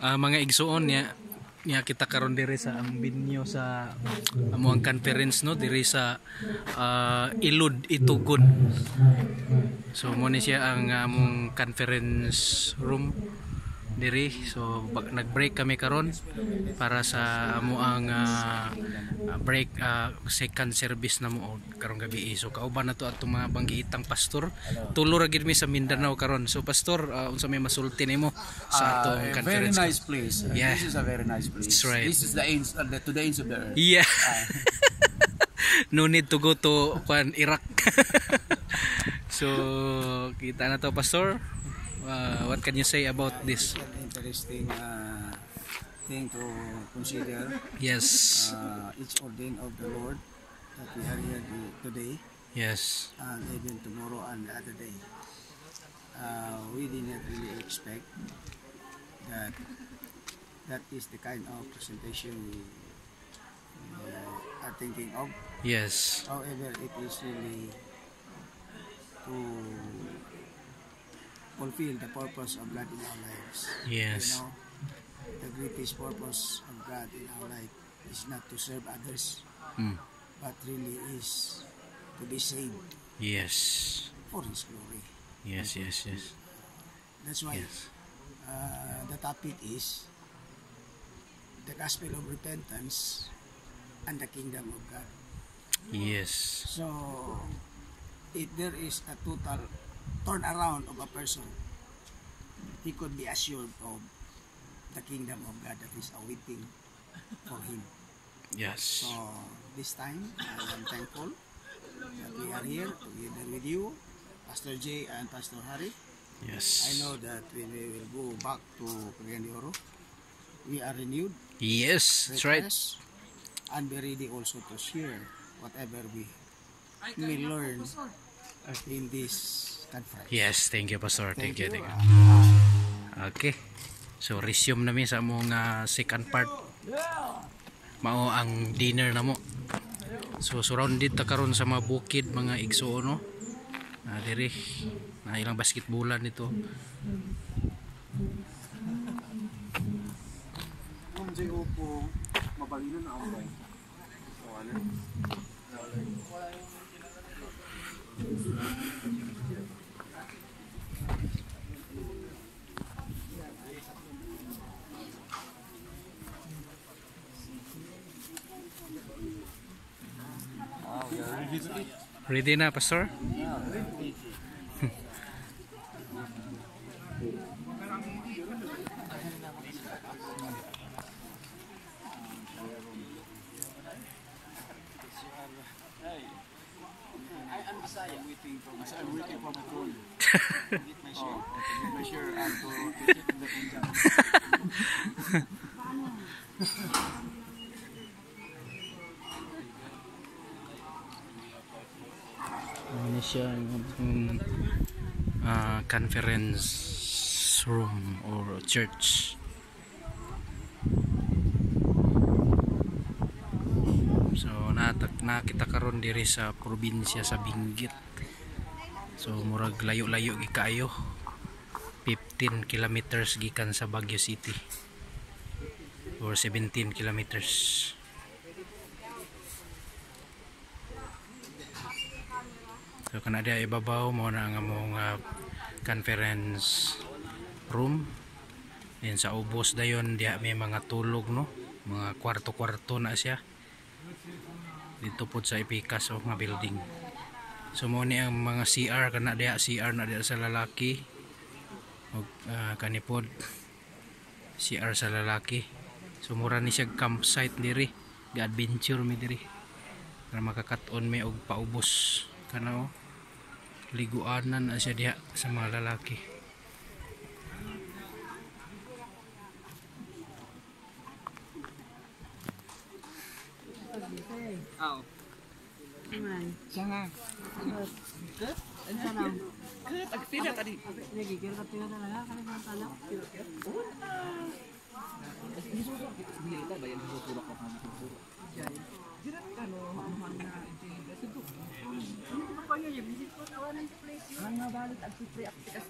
Mga igsuon niya kita karon diri sa ang binyo sa amuang conference no diri sa Ilud Itugon. So mo ni siya ang among conference room diri. So nag-break kami karon para sa amuang break second service na mo karong gabi. So kauban na to atong mga banggiitang pastor. Tulo ra gid mi sa Mindanao karon. So pastor, unsa may masulti nimo sa atong conference? Very nice place. Yeah. This is a very nice place. That's right. This is the ends to the ends of the earth. Yeah. No need to go to Iraq. So kita na to pastor. What can you say about this? It's an interesting thing to consider. Yes. It's ordained of the Lord that we are here today, Yes. and even tomorrow and the other day. We did not really expect that that is the kind of presentation we are thinking of. Yes. However, it is really to fulfill the purpose of God in our lives. Yes. You know, the greatest purpose of God in our life is not to serve others, but really is to be saved Yes. for His glory. Yes. Yes. Yes. That's why Yes. the topic is the gospel of repentance and the kingdom of God. Yes. So, if there is a total turnaround of a person, he could be assured of the kingdom of God that is awaiting for him. Yes. So, this time, I am thankful that we are here together with you, Pastor J and Pastor Harry. Yes. I know that when we will go back to Cagayan de Oro, we are renewed, Yes. That's right. refreshed, and be ready also to share whatever we may learn in this conference. Yes. Thank you, pastor. Thank you. Thank you. Okay. So resume namin sa among second part. Mao ang dinner na mo. So surrounded ta karon sa mga bukid, mga igsuon no. Diri na ilang basketballan dito. Kung di po mabalinan na ako ba? So ano? Ready na, pastor? I'm waiting for my turn. Get my share. Get my share and to take it in the kingdom. Ano siya yung conference room or church. So nakita karon diri sa probinsya sa Benguet. So murag layo-layo gi kaayo. 15 kilometers gikan sa Baguio City. Or 17 kilometers. So kana dia ibabaw mo na ang among conference room. Then sa ubos dayon dia may mga tulog no, mga kwarto-kwarto na siya. Dito po sa ipikas o mga building. So mo ni ang mga CR kana dia CR na dia sa lalaki. Og kanipod CR sa lalaki. So mura ni siya campsite diri, ga-adventure mi diri. Para makakaton mi og paubos kana o. Liguanan na siya diha sa mga lalaki. Oh. Siya nga. Ket? Ano na? Ket, agpila tadi. Nagigil ka tiyo na lang kami ng tala. Milita ba yan susuro ka pa susuro? Diret ka no, hamuhan na ito. Ano pa yun? Visit ko tawanan sa place. Ang nabalik ang sipre aktikas.